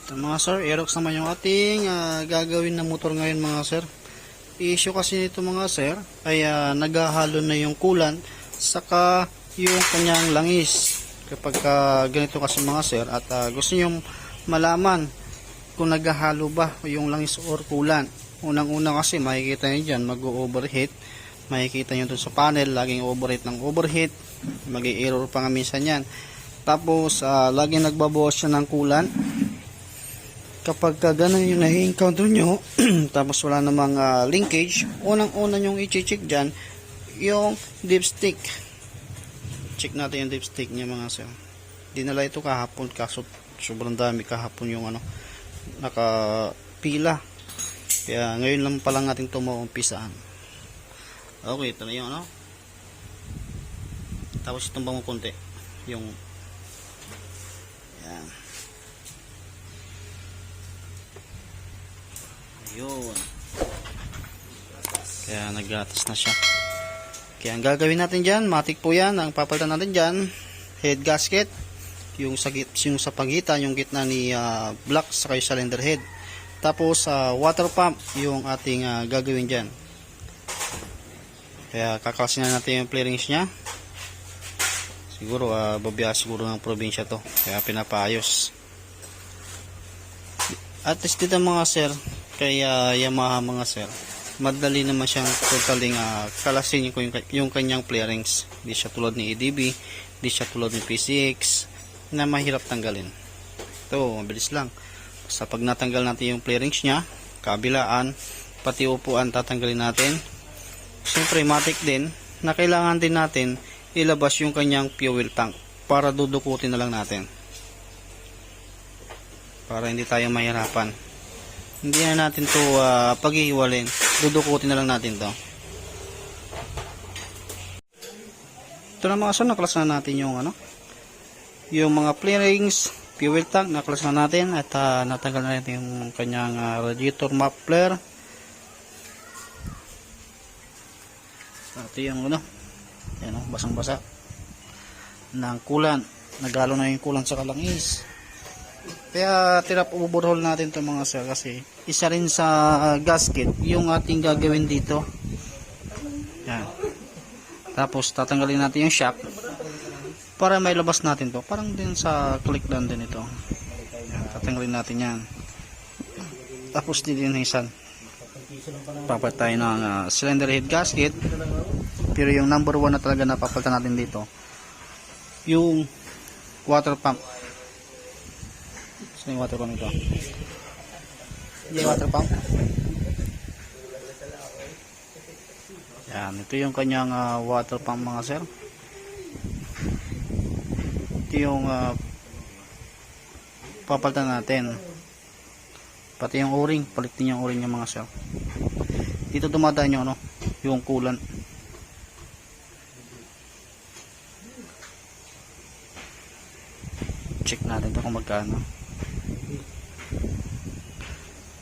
Ito mga sir, Aerox naman yung ating gagawin na motor ngayon mga sir. Issue kasi nito mga sir ay naghahalo na yung coolant saka yung kanyang langis. Kapag ganito kasi mga sir at gusto nyo malaman kung naghahalo ba yung langis or coolant. Unang-una kasi makikita nyo dyan mag-overheat. Makikita nyo dun sa panel laging overheat ng overheat. Mag-error pa nga minsan yan. Tapos laging nagbabawas siya ng coolant. Kapag ganun yung na-encounter nyo tapos wala namang linkage, unang-una nyong i-check dyan yung dipstick. Check natin yung dipstick niya mga sir. Dinala ito kahapon kaso sobrang dami kahapon yung nakapila. Kaya ngayon lang pa lang natin ito maumpisaan. Okay, ito na yung tapos itong bango konti. Yung yan. Ayun. Kaya naggatas na siya. Kaya ang gagawin natin dyan, matik po yan. Ang papalitan natin dyan, head gasket. Yung sa pagitan, yung gitna ni block saka yung cylinder head. Tapos water pump, yung ating gagawin dyan. Kaya kakalasin na natin yung clearings nya. Siguro, babaya siguro ng probinsya to. Kaya pinapaayos. At least dito mga sir, kaya Yamaha mga sir, madali naman siyang totaling kalasin yung kanyang clearings. Hindi siya tulad ni EDB, hindi siya tulad ni PCX na mahirap tanggalin. Ito, mabilis lang. Sa pag natanggal natin yung clearings nya, kabilaan, pati upuan tatanggalin natin. Siyempre matik din na kailangan din natin ilabas yung kanyang fuel tank para dudukutin na lang natin. Para hindi tayo mahirapan. Hindi na natin to paghihiwalin. Dudukutin na lang natin to. Ito na mga sir, naklas na natin yung yung mga clearings, fuel tank, naklas na natin at natanggal na natin yung kanyang radiator muffler. Ito yung yan basang-basa ng coolant. Nagalo na yung coolant sa kalangis. Kaya tirap overhaul natin ito mga sir kasi isa rin sa gasket yung ating gagawin dito. Yan. Tapos tatanggalin natin yung shock para may labas natin to. Parang din sa click down din ito. Yan. Tatanggalin natin yan. Tapos dilinisan. Papat tayo ng cylinder head gasket. Pero yung number 1 na talaga napapalitan natin dito yung water pump. Saan yung water pump ito? Yung water pump. Yan, ito yung kanyang water pump mga sir. Ito yung papalitan natin. Pati yung o-ring, palitin yung o-ring yung mga sir. Dito dumadaan yung yung coolant. Check natin ito kung magkano.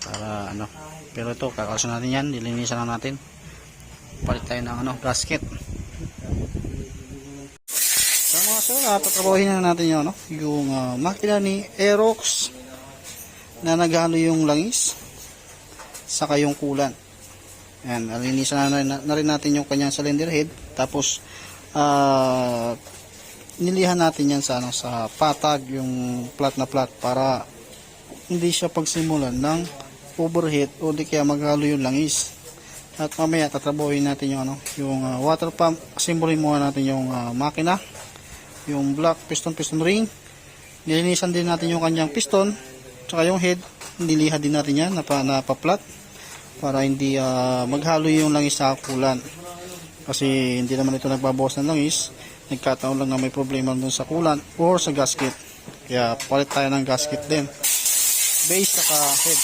Para pero ito kakalasan natin yan, nilinisan na natin, palit tayo ng gasket. So mga sir, tatrabahin na natin yung makina ni Aerox na naghalo yung langis saka yung coolant. Yan, nilinisan na rin natin yung kanyang cylinder head. Tapos nilihan natin yan sa patag, yung flat na flat para hindi siya pagsimulan ng overheat o di kaya maghalo yung langis. At mamaya tatrabahin natin yung water pump. Simbolin muna natin yung makina, yung block, piston ring. Nilinisan din natin yung kanyang piston tsaka yung head. Nilihan din natin yan napaplat para hindi maghalo yung langis sa coolant. Kasi hindi naman ito nagbabawas ng langis. Nagkataon lang na may problema dun sa coolant or sa gasket. Kaya palit tayo ng gasket din. Base saka head.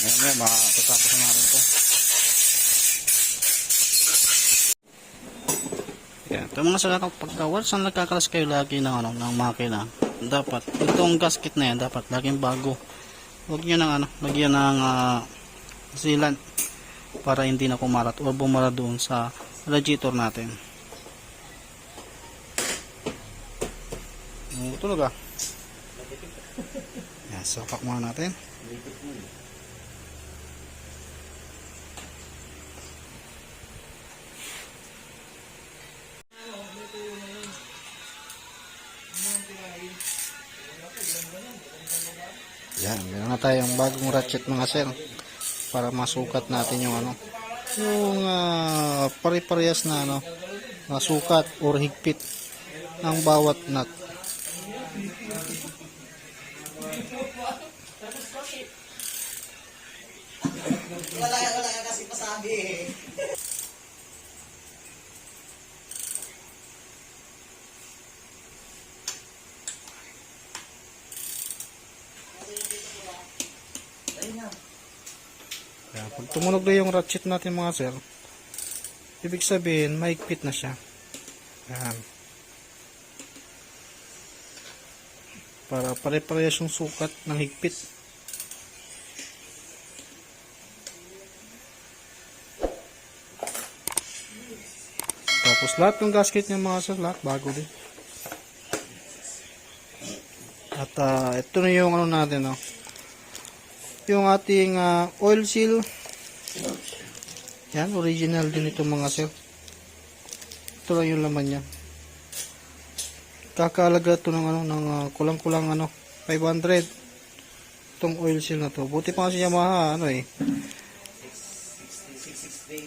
Ayan, matatapos na natin ito. Ayan, ito mga sila pagka-watch saan nagkakalas kayo lagi ng makina. Dapat, itong gasket na yan, dapat laging bago. Huwag nyo lagyan ng sealant para hindi na kumarat o bumara doon sa radiator natin. Tulog ah. Yan, sapak muna natin. Yan, meron na tayong bagong ratchet mga sir para masukat natin yung yung pare-parehas na masukat or higpit ng bawat nut. Wala ka kasi pasabi eh. Kaya pag tumunog na yung ratchet natin mga sir, ibig sabihin mahigpit na siya. Yan. Para pare-parehas yung sukat ng higpit. Tapos lahat ng gasket niya mga sir, lahat bago din. At ito na yung natin yung ating oil seal. Yan, original din ito mga sir. Ito lang yung laman niya. Kakalaga ito ng ng kulang-kulang 500 itong oil seal na to. Buti pa kasi Yamaha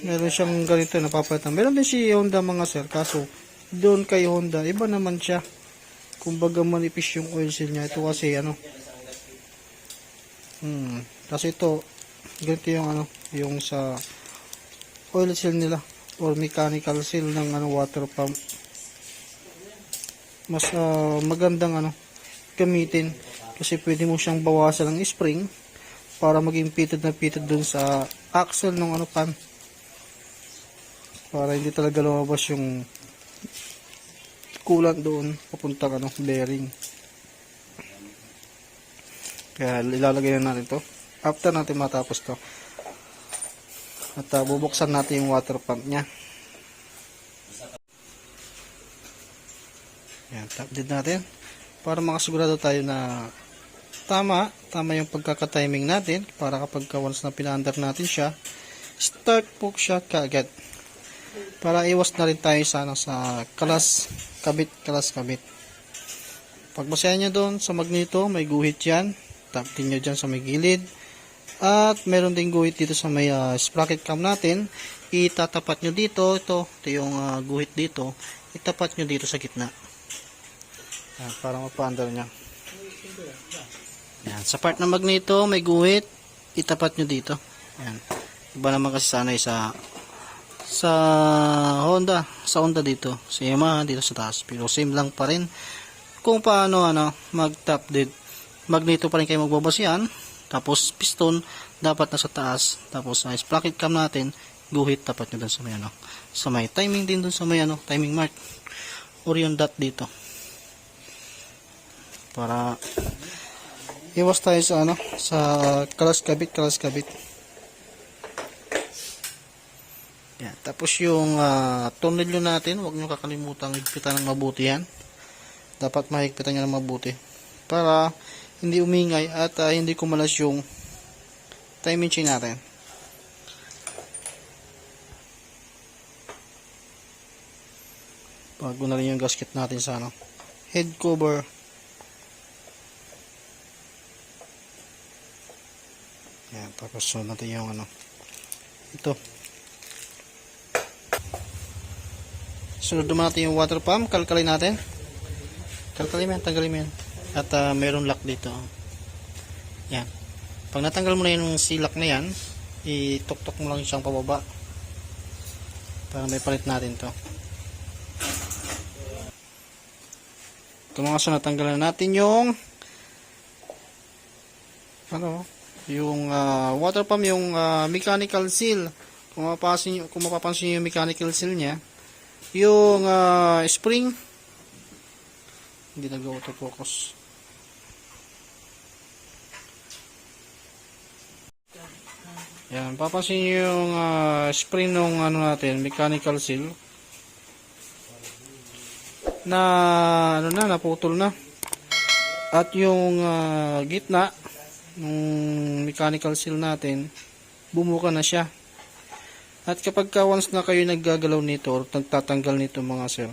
meron siyang ganito na papalitan. Meron din si Honda mga sir, kaso doon kay Honda iba naman siya. Kumbaga manipis yung oil seal niya. Ito kasi kasi ito ganito yung yung sa oil seal nila or mechanical seal ng water pump. Mas magandang gamitin kasi pwede mo siyang bawasan ng spring para maging pitted na pitted dun sa axle ng pan, para hindi talaga lumabas yung coolant doon papuntang bearing. Kaya ilalagay na natin to after natin matapos to, at bubuksan natin yung water pump nya. Yan, tap din natin para makasigurado tayo na tama yung pagkaka-timing natin, para kapag once na pinaandar natin siya, start po siya kaagad, para iwas na rin tayo sa kalas kabit. Pagbasayan nyo doon sa magneto, may guhit yan, tap din nyo dyan sa may gilid, at meron din guhit dito sa may sprocket cam natin. Itatapat nyo dito, ito yung guhit dito, itapat nyo dito sa gitna. Yan, para mapaandar nya. Yan, sa part ng magneto may guhit, itapat nyo dito. Yan. Iba naman kasi sa Honda dito, sa Yamaha dito sa taas, pero same lang pa rin kung paano mag top dead. Magneto pa rin kayo magbabasihan, tapos piston dapat nasa taas, tapos sa sprocket cam natin guhit, tapat nyo dun sa may sa may timing din dun sa may timing mark or yung dot dito, para iwas tayo sa kalas kabit. Yan. Tapos yung tornilyo natin, huwag nyo kakalimutan higpitan ng mabuti yan. Dapat mahigpitan nyo ng mabuti para hindi umingay at hindi kumalas yung timing chain natin. Bago na rin yung gasket natin sa head cover. Yan, tapos sunod natin yung ito. Sunod naman natin yung water pump, kalkalin natin. Kalkalin mo yan, tanggalin mo yan. At mayroon lock dito. Yan. Pag natanggal mo na yung silak na yan, itok-tok mo lang siyang pababa. Para may palit natin to. Ito mga so, natanggalan natin yung yung water pump, yung mechanical seal. Kung mapapansin yung mechanical seal nya, yung spring hindi nag-autofocus. Yan, papansin nyo yung spring ng natin, mechanical seal na naputol na. At yung gitna ng mechanical seal natin, bumuka na siya. At kapag once na kayo naggagalaw nito or nagtatanggal nito mga sir,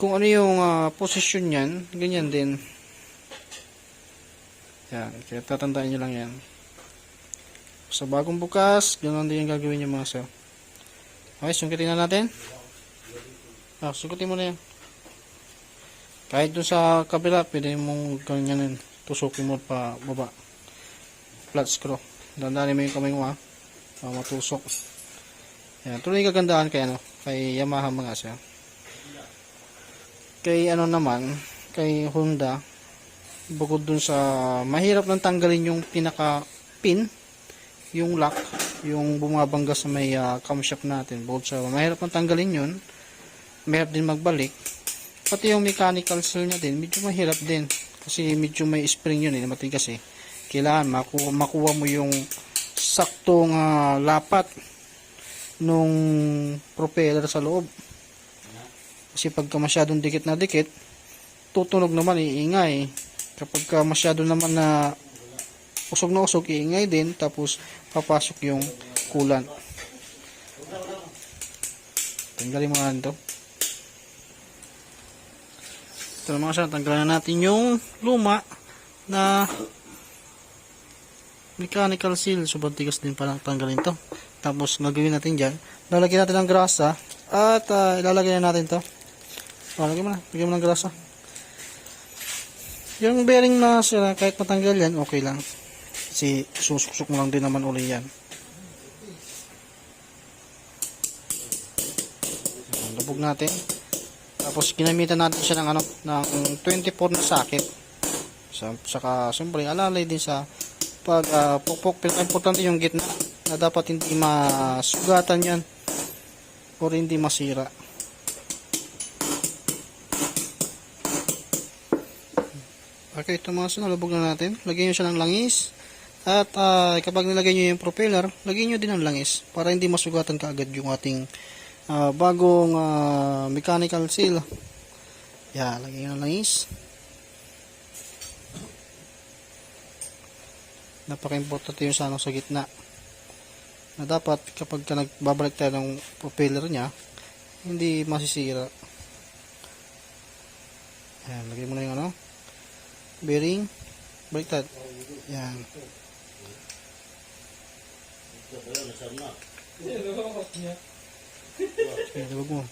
kung ano yung posisyon niyan, ganyan din. Yan, kaya tatandaan nyo lang yan. Sa bagong bukas, ganoon din yung gagawin nyo mga sir. Okay, sungkitin na natin. Sungkitin mo na yan. Kahit dun sa kabila, pwede mong ganyanin. Tusukin mo pa baba. Flat screw. Dandaan mo yung kamay mo matusok. Yan, tuloy yung kagandahan kay Yamaha mga sir. Kay kay Honda, bukod dun sa mahirap nang tanggalin yung pinaka pin, yung lock, yung bumabangga sa may camshaft natin. Bukod sa mahirap nang tanggalin yun, mahirap din magbalik. Pati yung mechanical seal niya din, medyo mahirap din. Kasi medyo may spring yun matigas Kailangan makuha mo yung saktong lapat nung propeller sa loob. Kasi pagka masyadong dikit na dikit, tutunog naman, iingay. Kapag masyado naman na usog, iingay din, tapos papasok yung coolant. Tanggalin mo nga ito. Ito naman siya, tanggalin na natin yung luma na mechanical seal. Sobrang tigas din palang tanggalin to. Tapos gagawin natin dyan, lalagyan natin ng grasa at ilalagay na natin to. Lagyan mo ng grasa. Yung bearing na sira, kahit matanggal yan, okay lang. Kasi susuksok mo lang din naman uli yan. Lubog natin. Tapos ginamitan natin siya ng ng 24 na socket. Saka siyempre alalay din sa pagpukpok. Importante yung gitna na dapat hindi masugatan yan or hindi masira. Okay, ito mga sinalubog na natin. Lagyan nyo siya ng langis. At kapag nilagay nyo yung propeller, lagyan nyo din ng langis para hindi masugatan kaagad yung ating bagong mechanical seal. Lagyan nyo ng langis. Napaka-importante yung sa gitna. Na dapat kapag nagbabalik tayo ng propeller nya, hindi masisira. Lagyan mo na yung bearing, baliktad. Yan. Huwag mo.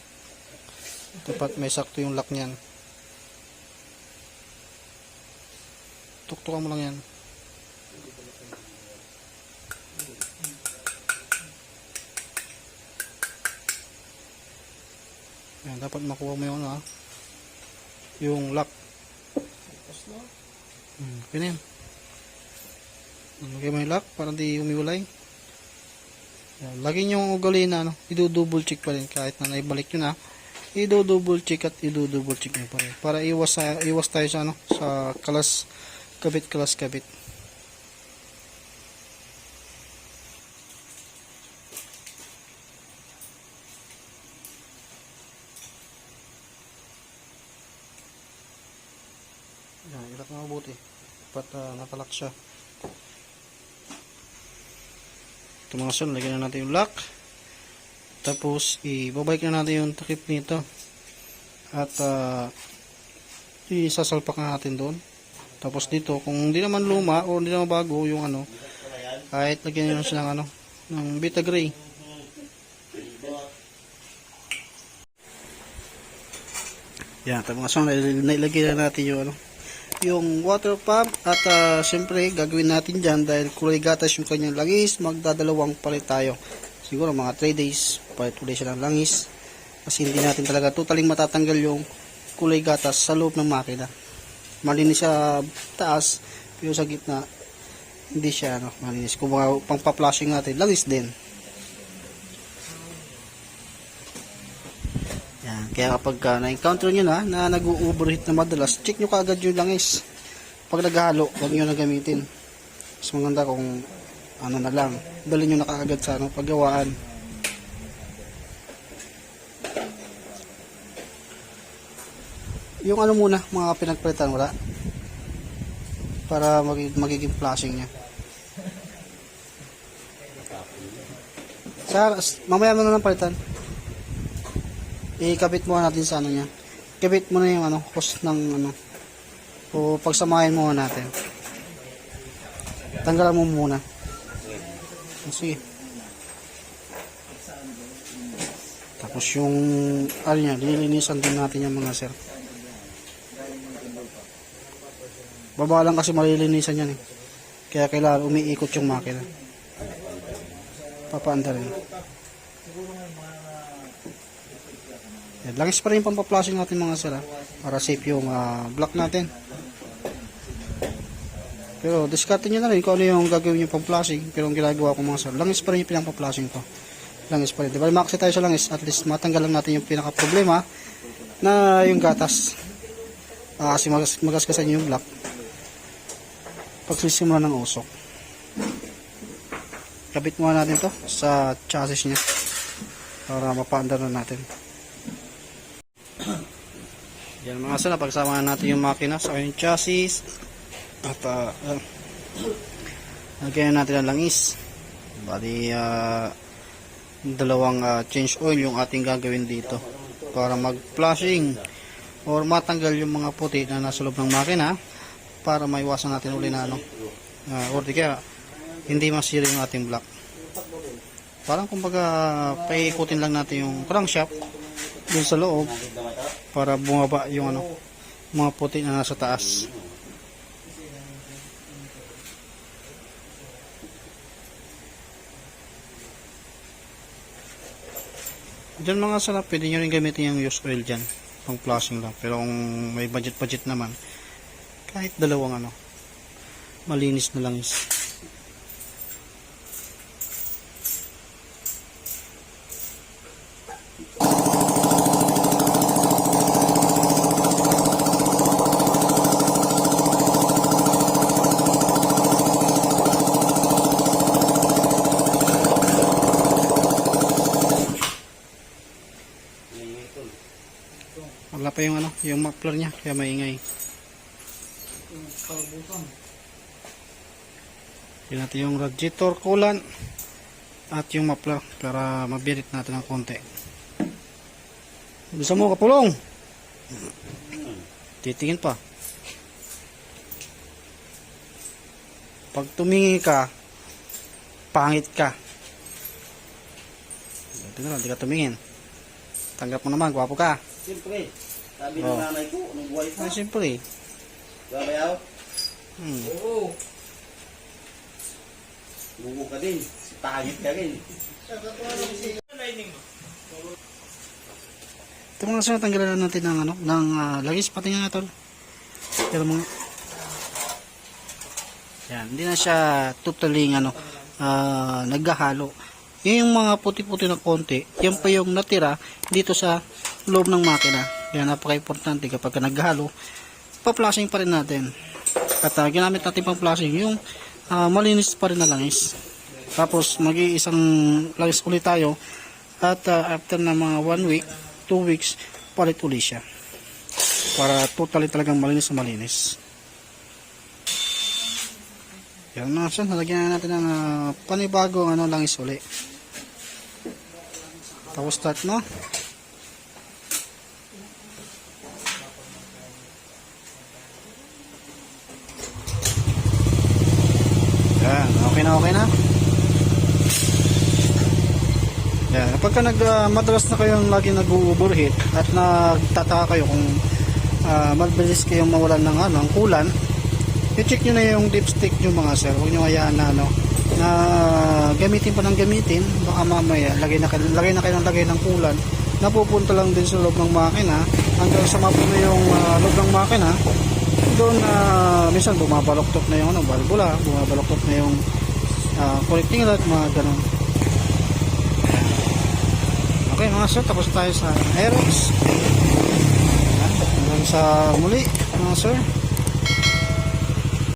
Dapat may sakto yung lock niyan. Tuktukan mo lang yan. Yan, dapat makuha mo yung lock. Okay na yan. Lagay mo yung lock para di umiwalay. Lagi nyo ugali na i-double check pa rin kahit na naibalik nyo na. I-double check at i-double check nyo pa rin para iwas tayo sa sa kalas kabit. Ilak na mabuti. Dapat nakalak siya. Ito mga son, lagyan na natin yung lock. Tapos, ibabalik na natin yung takip nito. At, isasalpak na natin doon. Tapos dito, kung hindi naman luma o hindi naman bago yung kahit lagyan nyo siya ng ng Beta Gray. Yan, ito mga son, nailagay na natin yung water pump at siyempre gagawin natin dyan dahil kulay gatas yung kanyang langis, magdadalawang palit tayo, siguro mga 3 days palit ulit siya ng langis kasi hindi natin talaga totaling matatanggal yung kulay gatas sa loob ng makina. Malinis sa taas pero sa gitna hindi siya malinis. Kung mga pang pa-flashing natin, langis din. Kaya kapag na-encounter nyo na nag-overheat na madalas, check nyo kaagad yung langis. Pag naghalo, huwag nyo na gamitin. Mas maganda kung na lang, dali nyo na kaagad sa paggawaan. Yung muna, mga pinagpalitan, wala. para magiging flashing niya. Sir, mamaya mo na lang palitan. Ikabit muna natin sa ano niya. Kabit mo na yung ano, hose ng ano. O pagsamahin muna natin. Tanggalan mo muna. Sige. Tapos yung ano niya, lilinisan din natin yung mga sir. Baba lang kasi malilinisan yan eh. Kaya kailangan umiikot yung makina. Papaanda rin. Yan, langis pa rin yung pampaplasing natin mga sir ha, para safe yung block natin. Pero discarte nyo na rin kung ano yung gagawin yung pamplasing. Pero ang ginagawa ko mga sir, langis pa rin yung pinampaplasing ko. Langis pa rin. Diba makasi tayo sa langis, at least matanggal lang natin yung pinaka problema na yung gatas. Kasi magaskasan yung block pagsisimula ng usok. Kabit muna natin to sa chassis niya para mapaandar na natin. Yan mga sir, pagsama natin yung makina sa yung chassis at lagyan natin ang langis. Bali dalawang change oil yung ating gagawin dito para mag flashing or matanggal yung mga puti na nasa loob ng makina para maiwasan natin uli na or di kaya hindi masira yung ating block. Parang kumbaga paikutin lang natin yung crankshaft dun sa loob para bumaba yung mga puti na nasa taas. Diyan mga sarap, pwede nyo rin gamitin yung used oil dyan pang flashing lang, pero kung may budget naman, kahit dalawang malinis na langis. Wala pa yung yung muffler niya, kaya maingay. Yan natin yung radiator coolant at yung muffler para mabirit natin ng konti. Gusto mo kapulong? Titingin pa. Pag tumingi ka, pangit ka. Tingnan, hindi ka tumingin. Tanggap mo naman, gwapo ka. Siyempre, sabi ng nanay ko, nung buhay pa. Siyempre. Gabayaw? Oo. Bugo ka din. Pangit ka rin. Ito mga sir, tanggalan natin ng langis, pati nga tol. Pero mga yan, hindi na siya totally naghahalo. Yung mga puti-puti na konti, yan pa yung natira dito sa loob ng makina. Kaya napaka-importante kapag naghahalo, pa-flashing pa rin natin. At ginamit natin pang flashing yung malinis pa rin na langis. Tapos mag-iisang langis ulit tayo at after na mga 1 week, 2 weeks, palit ulit siya. Para totally talagang malinis na malinis. Yan na siya, nalagyan natin ng panibagong langis ulit. Tapos start mo. Yan, okay na. Yan, kapag madalas na kayong lagi nag-overheat at nagtataka kayo kung mabilis kayong mawalan ng kulan, i-check nyo na yung dipstick nyo mga sir. Huwag nyo hayaan na gamitin pa ng gamitin, baka mamaya lagay na kayo ng kulan, napupunta lang din sa loob ng makina hanggang sa mapuno yung loob ng makina. Doon minsan bumabaloktot na yung valvula, bumabaloktot na yung connecting rod, mga ganun. Okay mga sir, tapos tayo sa Aerox. Hanggang sa muli mga sir.